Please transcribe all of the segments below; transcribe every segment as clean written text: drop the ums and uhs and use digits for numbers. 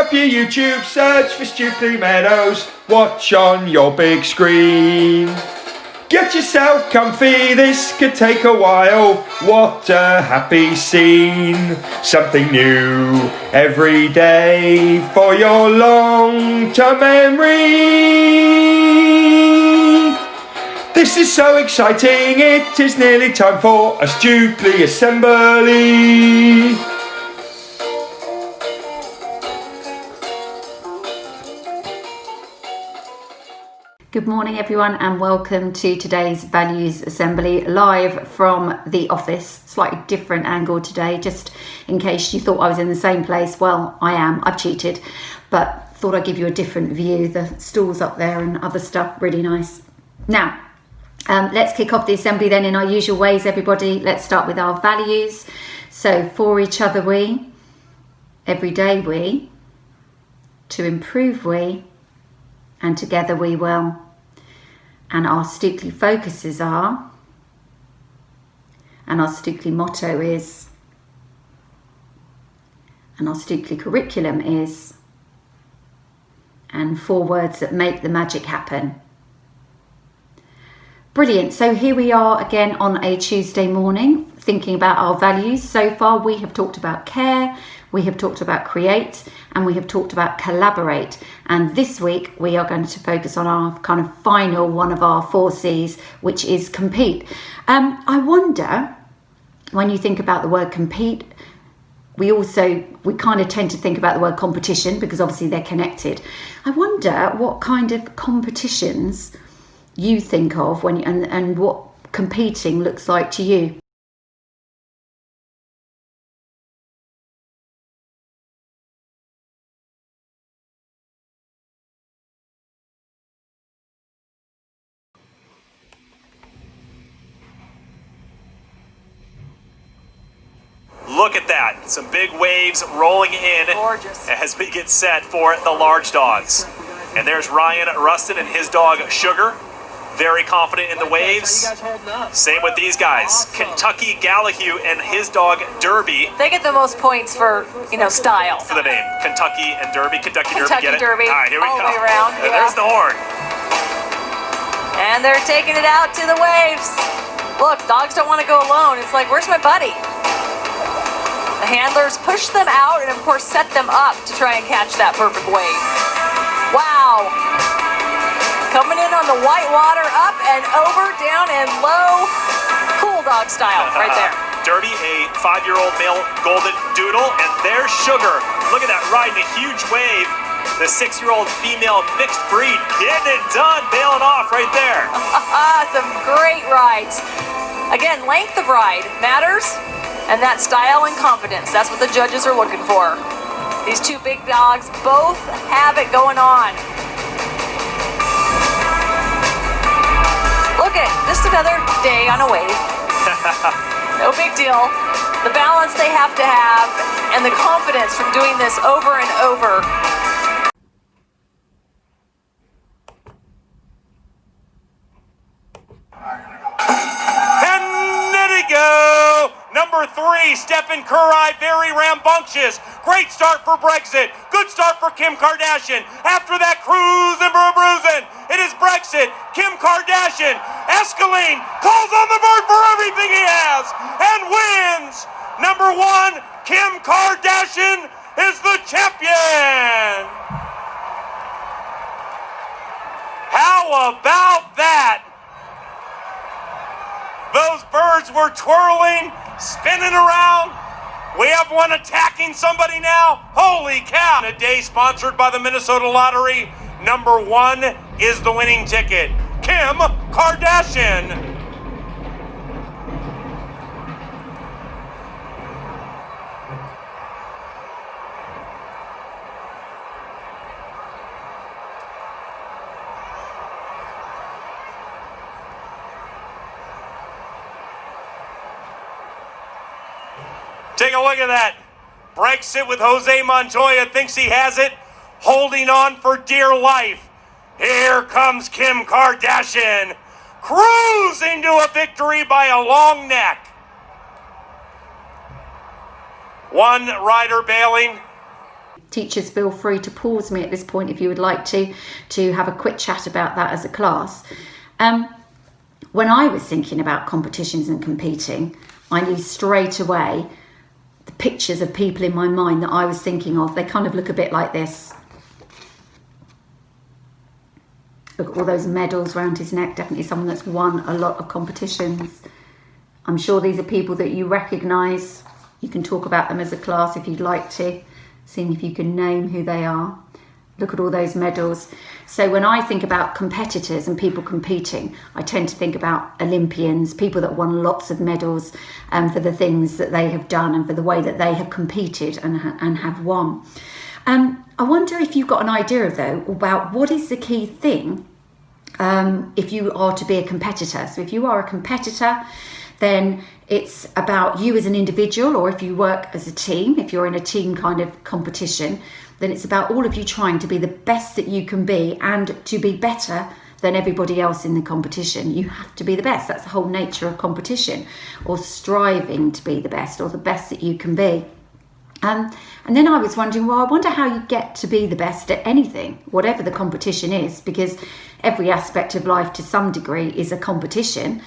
up your YouTube, search for Stukeley Meadows, watch on your big screen. Get yourself comfy, this could take a while, what a happy scene. Something new every day for your long-term memory. This is so exciting, it is nearly time for a Stukeley assembly. Good morning everyone and welcome to today's Values Assembly live from the office. Slightly different angle today, just in case you thought I was in the same place. Well, I am, I've cheated, but thought I'd give you a different view. The stools up there and other stuff, really nice. Now, let's kick off the assembly then in our usual ways, everybody. Let's start with our values. So, for each other we, every day we, to improve we, and together we will. And our Stukeley focuses are, and our Stukeley motto is, and our Stukeley curriculum is, and 4 words that make the magic happen. Brilliant. So here we are again on a Tuesday morning, thinking about our values. So far we have talked about care, we have talked about create, and we have talked about collaborate. And this week we are going to focus on our kind of final one of our 4 C's, which is compete. I wonder, when you think about the word compete, we kind of tend to think about the word competition because obviously they're connected. I wonder what kind of competitions you think of when and what competing looks like to you. Look at that, some big waves rolling in. Gorgeous. As we get set for the large dogs. And there's Ryan Rustin and his dog Sugar. Very confident in the waves. Same with these guys. Kentucky Gallahue and his dog Derby. They get the most points for, style. For the name. Kentucky and Derby. Kentucky Derby, get it? Derby. All right, here we all go. The way around. And there's the horn. And they're taking it out to the waves. Look, dogs don't want to go alone. It's like, where's my buddy? The handlers push them out and, of course, set them up to try and catch that perfect wave. Wow. Coming in on the white water, up and over, down and low. Cool dog style right there. Derby, a 5-year-old male golden doodle, and there's Sugar. Look at that, riding a huge wave. The 6-year-old female mixed breed, getting it done, bailing off right there. Some great rides. Again, length of ride matters. And that style and confidence, that's what the judges are looking for. These 2 big dogs both have it going on. Look at just another day on a wave. No big deal. The balance they have to have and the confidence from doing this over and over. And there we go! Number 3, Stephen Curry, very rambunctious. Great start for Brexit. Good start for Kim Kardashian. After that, cruising, bruising. It is Brexit. Kim Kardashian. Escaline calls on the bird for everything he has and wins. Number 1, Kim Kardashian is the champion. How about that? Those birds were twirling, spinning around. We have one attacking somebody now. Holy cow. A day sponsored by the Minnesota Lottery. Number 1 is the winning ticket. Kim Kardashian. Take a look at that. Brexit with Jose Montoya, thinks he has it, holding on for dear life. Here comes Kim Kardashian, cruising to a victory by a long neck. One rider bailing. Teachers, feel free to pause me at this point if you would like to have a quick chat about that as a class. When I was thinking about competitions and competing, I knew straight away the pictures of people in my mind that I was thinking of. They kind of look a bit like this. Look at all those medals around his neck. Definitely someone that's won a lot of competitions. I'm sure these are people that you recognise. You can talk about them as a class if you'd like to, seeing if you can name who they are. Look at all those medals. So when I think about competitors and people competing, I tend to think about Olympians, people that won lots of medals for the things that they have done and for the way that they have competed and have won. I wonder if you've got an idea, though, about what is the key thing if you are to be a competitor. So if you are a competitor, then it's about you as an individual, or if you work as a team, if you're in a team kind of competition, then it's about all of you trying to be the best that you can be and to be better than everybody else in the competition. You have to be the best. That's the whole nature of competition, or striving to be the best, or the best that you can be. And then I was wondering, well, I wonder how you get to be the best at anything, whatever the competition is, because every aspect of life to some degree is a competition.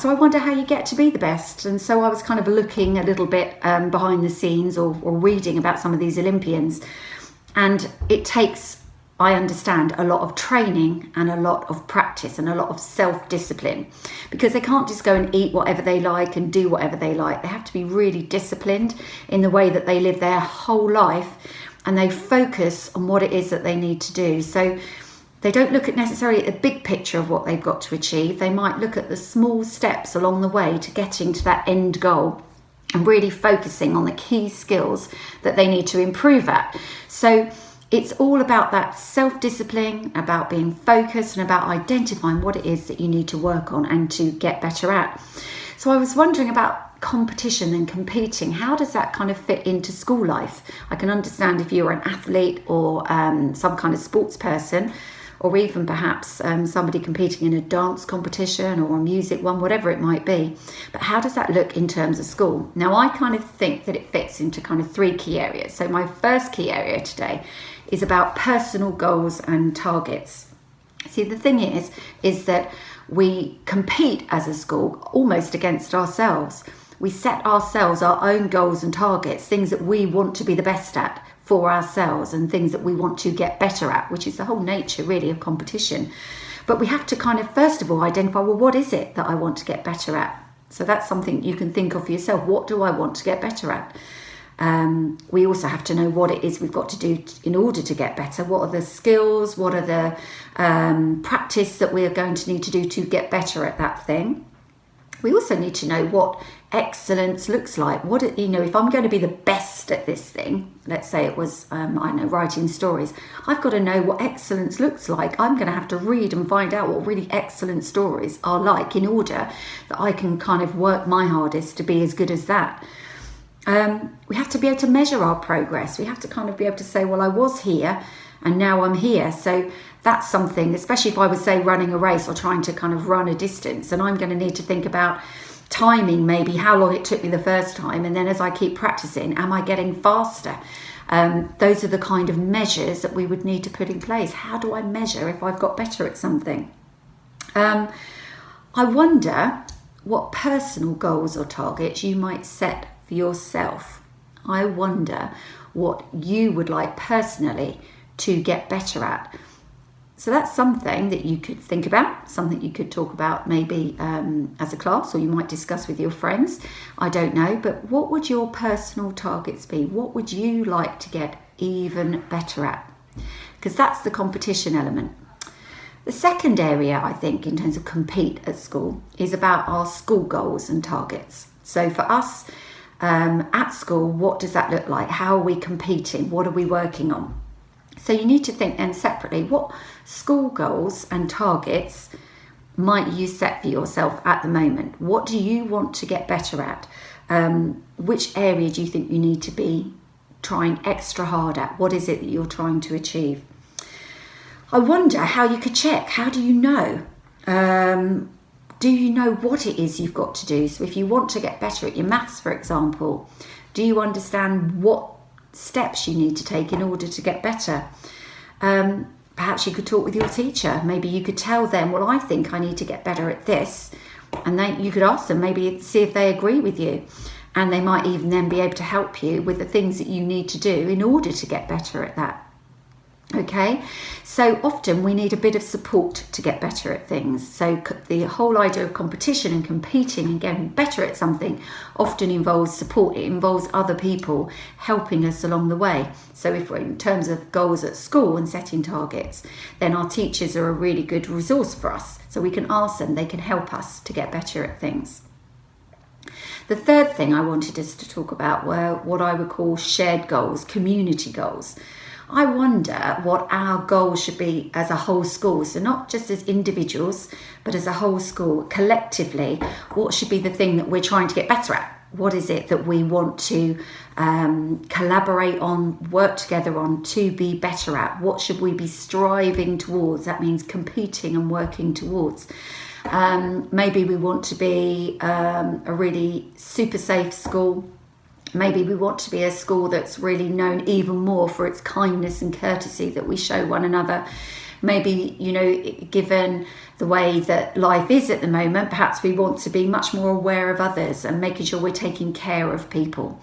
So I wonder how you get to be the best. And so I was kind of looking a little bit behind the scenes or reading about some of these Olympians. And it takes, I understand, a lot of training and a lot of practice and a lot of self-discipline, because they can't just go and eat whatever they like and do whatever they like. They have to be really disciplined in the way that they live their whole life, and they focus on what it is that they need to do. So they don't look at necessarily at the big picture of what they've got to achieve. They might look at the small steps along the way to getting to that end goal, and really focusing on the key skills that they need to improve at. So it's all about that self-discipline, about being focused, and about identifying what it is that you need to work on and to get better at. So I was wondering about competition and competing. How does that kind of fit into school life? I can understand if you're an athlete or some kind of sports person, or even perhaps somebody competing in a dance competition or a music one, whatever it might be. But how does that look in terms of school? Now, I kind of think that it fits into kind of three key areas. So my first key area today is about personal goals and targets. See, the thing is that we compete as a school almost against ourselves. We set ourselves our own goals and targets, things that we want to be the best at for ourselves and things that we want to get better at, which is the whole nature really of competition. But we have to kind of first of all identify, well, what is it that I want to get better at? So that's something you can think of for yourself. What do I want to get better at? We also have to know what it is we've got to do in order to get better. What are the skills? What are the practice that we are going to need to do to get better at that thing? We also need to know what excellence looks like. If I'm going to be the best at this thing, let's say it was, writing stories, I've got to know what excellence looks like. I'm going to have to read and find out what really excellent stories are like in order that I can kind of work my hardest to be as good as that. We have to be able to measure our progress. We have to kind of be able to say, well, I was here and now I'm here. So that's something, especially if I was, say, running a race or trying to kind of run a distance, and I'm going to need to think about timing, maybe how long it took me the first time, and then as I keep practicing, am I getting faster? Those are the kind of measures that we would need to put in place. How do I measure if I've got better at something? I wonder what personal goals or targets you might set for yourself. I wonder what you would like personally to get better at. So that's something that you could think about, something you could talk about maybe as a class, or you might discuss with your friends. I don't know, but what would your personal targets be? What would you like to get even better at? Because that's the competition element. The second area, I think, in terms of compete at school is about our school goals and targets. So for us at school, what does that look like? How are we competing? What are we working on? So you need to think then separately, what school goals and targets might you set for yourself at the moment? What do you want to get better at? Which area do you think you need to be trying extra hard at? What is it that you're trying to achieve? I wonder how you could check. How do you know? Do you know what it is you've got to do? So if you want to get better at your maths, for example, do you understand what steps you need to take in order to get better. Perhaps you could talk with your teacher. Maybe you could tell them, well, I think I need to get better at this. And then you could ask them, maybe see if they agree with you. And they might even then be able to help you with the things that you need to do in order to get better at that. Okay, so often we need a bit of support to get better at things. So the whole idea of competition and competing and getting better at something often involves support. It involves other people helping us along the way. So if we're in terms of goals at school and setting targets, then our teachers are a really good resource for us. So we can ask them, they can help us to get better at things. The third thing I wanted us to talk about were what I would call shared goals, community goals. I wonder what our goals should be as a whole school. So not just as individuals, but as a whole school, collectively, what should be the thing that we're trying to get better at? What is it that we want to collaborate on, work together on, to be better at? What should we be striving towards? That means competing and working towards. Maybe we want to be a really super safe school. Maybe we want to be a school that's really known even more for its kindness and courtesy that we show one another. Maybe, given the way that life is at the moment, perhaps we want to be much more aware of others and making sure we're taking care of people.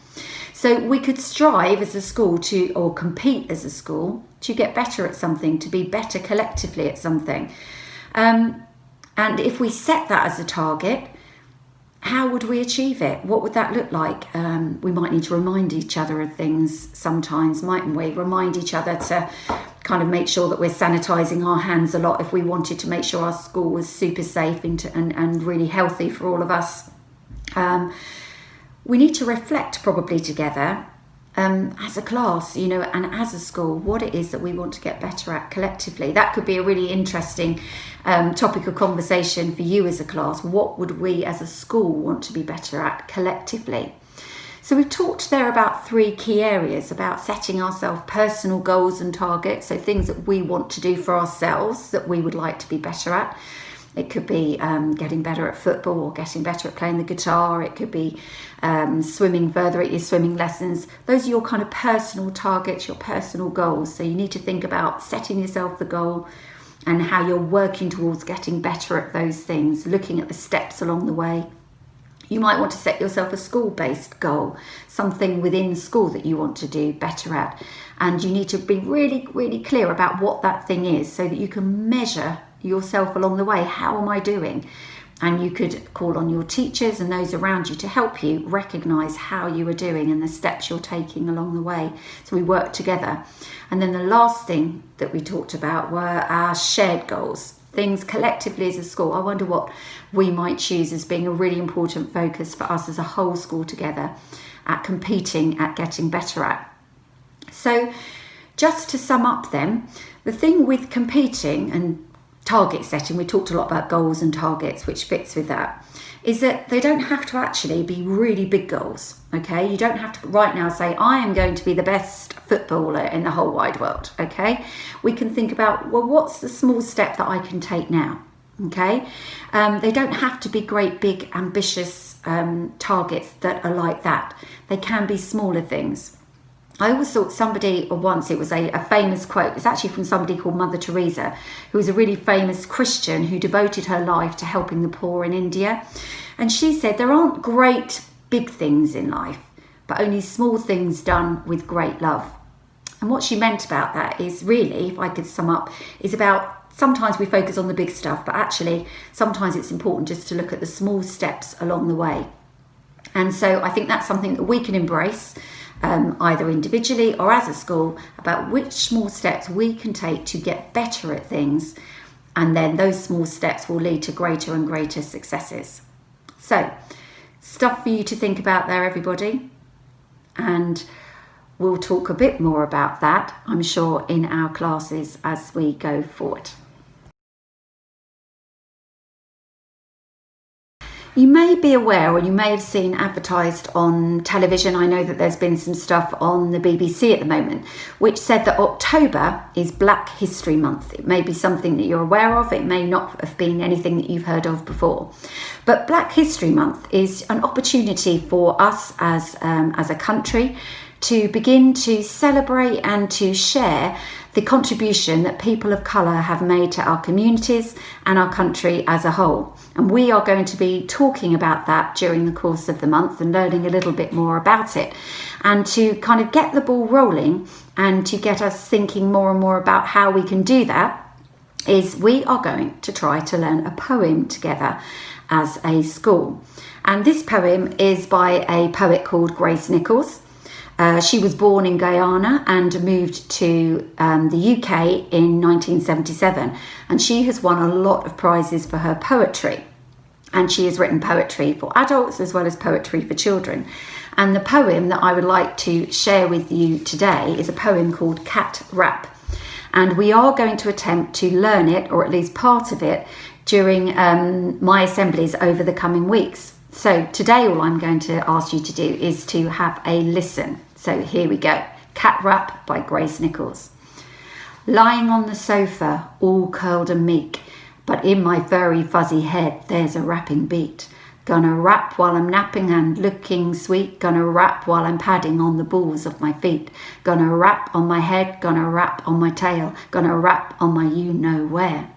So we could strive as a school or compete as a school to get better at something, to be better collectively at something. And if we set that as a target, how would we achieve it? What would that look like? We might need to remind each other of things sometimes, mightn't we? Remind each other to kind of make sure that we're sanitising our hands a lot if we wanted to make sure our school was super safe and really healthy for all of us. We need to reflect probably together as a class, and as a school, what it is that we want to get better at collectively. That could be a really interesting topic of conversation for you as a class. What would we as a school want to be better at collectively? So we've talked there about 3 key areas, about setting ourselves personal goals and targets, so things that we want to do for ourselves that we would like to be better at. It could be getting better at football or getting better at playing the guitar. It could be swimming further at your swimming lessons. Those are your kind of personal targets, your personal goals. So you need to think about setting yourself the goal and how you're working towards getting better at those things, looking at the steps along the way. You might want to set yourself a school-based goal, something within school that you want to do better at. And you need to be really, really clear about what that thing is so that you can measure yourself along the way. How am I doing? And you could call on your teachers and those around you to help you recognise how you are doing and the steps you're taking along the way. So we work together. And then the last thing that we talked about were our shared goals, things collectively as a school. I wonder what we might choose as being a really important focus for us as a whole school together at competing, at getting better at. So just to sum up then, the thing with competing and target setting, we talked a lot about goals and targets, which fits with that, is that they don't have to actually be really big goals, okay? You don't have to right now say, I am going to be the best footballer in the whole wide world, okay? We can think about, well, what's the small step that I can take now, okay? They don't have to be great, big, ambitious targets that are like that. They can be smaller things. I always thought somebody, or once it was a famous quote, it's actually from somebody called Mother Teresa, who was a really famous Christian who devoted her life to helping the poor in India. And she said, there aren't great big things in life, but only small things done with great love. And what she meant about that is really, if I could sum up, is about sometimes we focus on the big stuff, but actually sometimes it's important just to look at the small steps along the way. And so I think that's something that we can embrace, either individually or as a school, about which small steps we can take to get better at things, and then those small steps will lead to greater and greater successes. So, stuff for you to think about there, everybody, and we'll talk a bit more about that, I'm sure, in our classes as we go forward. You may be aware, or you may have seen advertised on television, I know that there's been some stuff on the BBC at the moment, which said that October is Black History Month. It may be something that you're aware of, it may not have been anything that you've heard of before. But Black History Month is an opportunity for us as a country to begin to celebrate and to share the contribution that people of colour have made to our communities and our country as a whole. And we are going to be talking about that during the course of the month and learning a little bit more about it. And to kind of get the ball rolling and to get us thinking more and more about how we can do that, is we are going to try to learn a poem together as a school. And this poem is by a poet called Grace Nichols. She was born in Guyana and moved to the UK in 1977. And she has won a lot of prizes for her poetry. And she has written poetry for adults as well as poetry for children. And the poem that I would like to share with you today is a poem called Cat Rap. And we are going to attempt to learn it, or at least part of it, during my assemblies over the coming weeks. So today all I'm going to ask you to do is to have a listen. So here we go. Cat Rap by Grace Nichols. Lying on the sofa, all curled and meek, but in my furry fuzzy head there's a rapping beat. Gonna rap while I'm napping and looking sweet. Gonna rap while I'm padding on the balls of my feet. Gonna rap on my head, gonna rap on my tail. Gonna rap on my you-know-where.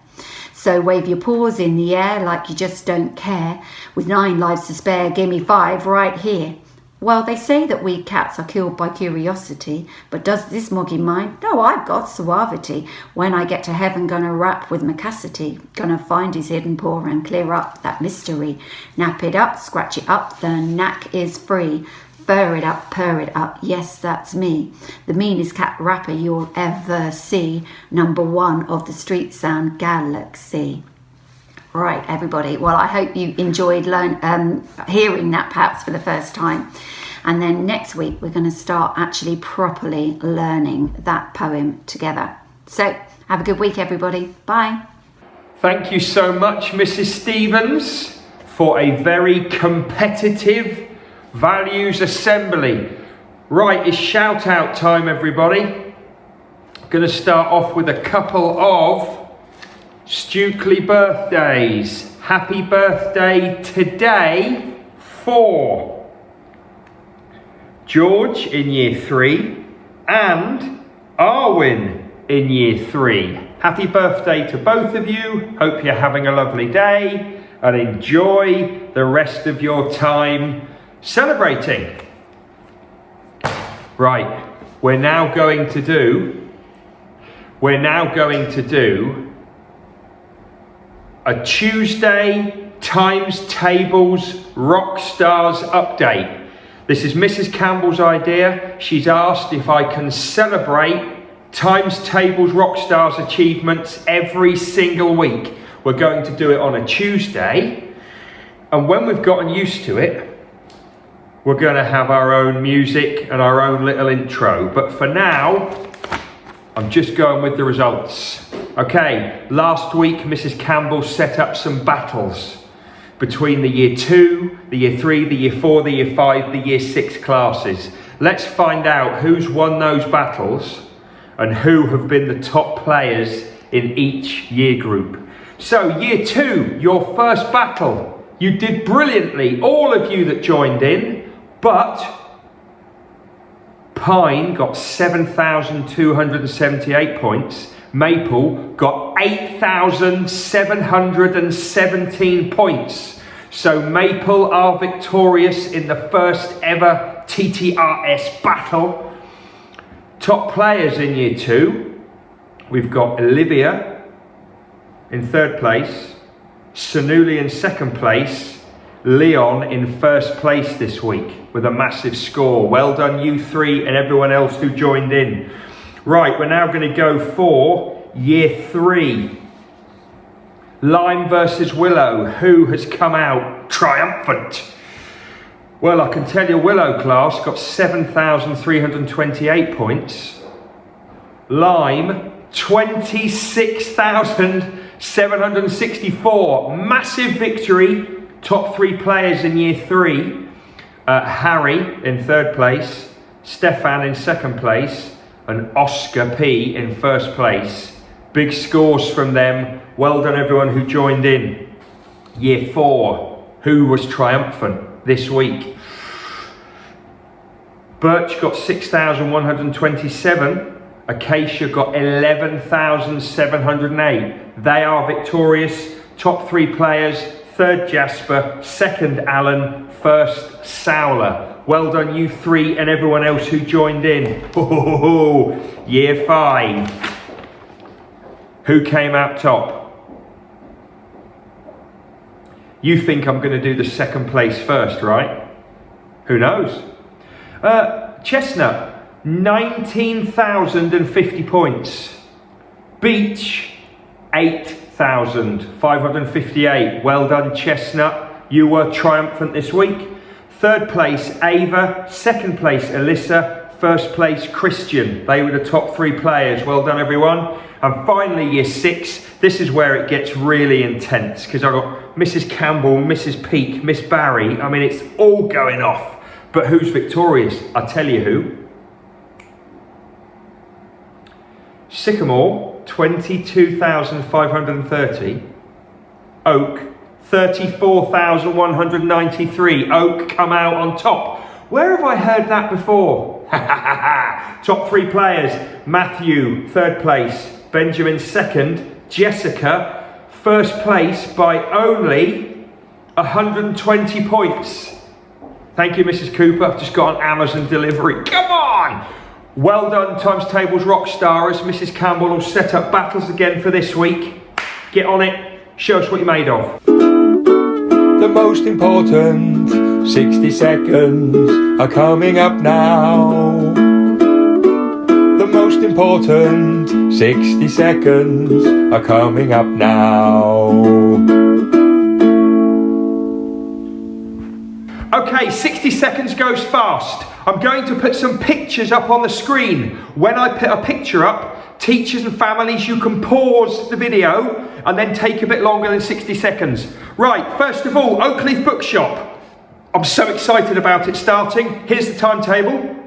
So wave your paws in the air like you just don't care. With 9 lives to spare, give me 5 right here. Well, they say that we cats are killed by curiosity, but does this moggy mind? No, I've got suavity. When I get to heaven, gonna rap with Macassity. Gonna find his hidden paw and clear up that mystery. Nap it up, scratch it up, the knack is free. Fur it up, purr it up, yes, that's me. The meanest cat rapper you'll ever see. #1 of the street sound galaxy. Right, everybody. Well, I hope you enjoyed hearing that perhaps for the first time. And then next week, we're going to start actually properly learning that poem together. So have a good week, everybody. Bye. Thank you so much, Mrs. Stevens, for a very competitive values assembly. Right, it's shout out time, everybody. I'm going to start off with a couple of Stukeley birthdays. Happy birthday today for George in year 3 and Arwin in year 3. Happy birthday to both of you. Hope you're having a lovely day and enjoy the rest of your time celebrating. Right, we're now going to do a Tuesday times tables rock stars update. This is Mrs. Campbell's idea. She's asked if I can celebrate times tables rock stars achievements every single week. We're going to do it on a Tuesday, and when we've gotten used to it, we're going to have our own music and our own little intro. But for now, I'm just going with the results. Okay, last week Mrs. Campbell set up some battles between the year 2, the year 3, the year 4, the year 5, the year 6 classes. Let's find out who's won those battles and who have been the top players in each year group. So year 2, your first battle. You did brilliantly, all of you that joined in, but Pine got 7,278 points. Maple got 8,717 points. So Maple are victorious in the first ever TTRS battle. Top players in year 2, we've got Olivia in 3rd place, Sunuli in 2nd place, Leon in 1st place this week with a massive score. Well done you 3 and everyone else who joined in. Right, we're now going to go for year 3. Lime versus Willow. Who has come out triumphant? Well, I can tell you Willow class got 7,328 points. Lime, 26,764. Massive victory. Top 3 players in year 3. Harry in 3rd place. Stefan in 2nd place. And Oscar P in 1st place. Big scores from them. Well done everyone who joined in. Year 4, who was triumphant this week? Birch got 6,127. Acacia got 11,708. They are victorious. Top 3 players, 3rd Jasper, 2nd Alan, 1st Sowler. Well done you 3 and everyone else who joined in. Year 5. Who came out top? You think I'm going to do the 2nd place first, right? Who knows? Chestnut, 19,050 points. Beach, 8,558. Well done, Chestnut. You were triumphant this week. 3rd place, Ava. 2nd place, Alyssa. 1st place, Christian. They were the top 3 players. Well done, everyone. And finally, year 6. This is where it gets really intense because I've got Mrs. Campbell, Mrs. Peake, Miss Barry. I mean, it's all going off. But who's victorious? I'll tell you who. Sycamore, 22,530. Oak, 34,193. Oak come out on top. Where have I heard that before? Top 3 players. Matthew, 3rd place. Benjamin, 2nd. Jessica, 1st place by only 120 points. Thank you, Mrs. Cooper. I've just got an Amazon delivery. Come on! Well done, Times Tables rock stars. Mrs. Campbell will set up battles again for this week. Get on it. Show us what you're made of. The most important 60 seconds are coming up now. The most important 60 seconds are coming up now. Okay, 60 seconds goes fast. I'm going to put some pictures up on the screen. When I put a picture up, teachers and families, you can pause the video and then take a bit longer than 60 seconds. Right, first of all, Oakleaf Bookshop. I'm so excited about it starting. Here's the timetable.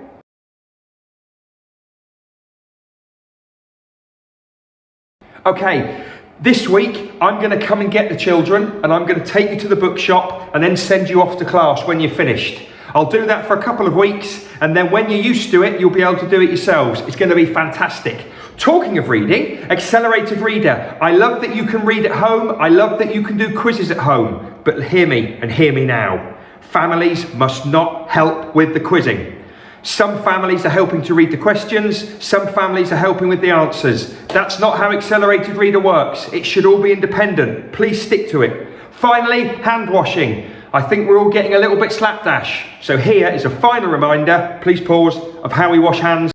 Okay, this week I'm going to come and get the children and I'm going to take you to the bookshop and then send you off to class when you're finished. I'll do that for a couple of weeks and then when you're used to it, you'll be able to do it yourselves. It's going to be fantastic. Talking of reading, Accelerated Reader. I love that you can read at home. I love that you can do quizzes at home. But hear me and hear me now. Families must not help with the quizzing. Some families are helping to read the questions, some families are helping with the answers. That's not how Accelerated Reader works. It should all be independent. Please stick to it. Finally, hand washing. I think we're all getting a little bit slapdash. So here is a final reminder, please pause, of how we wash hands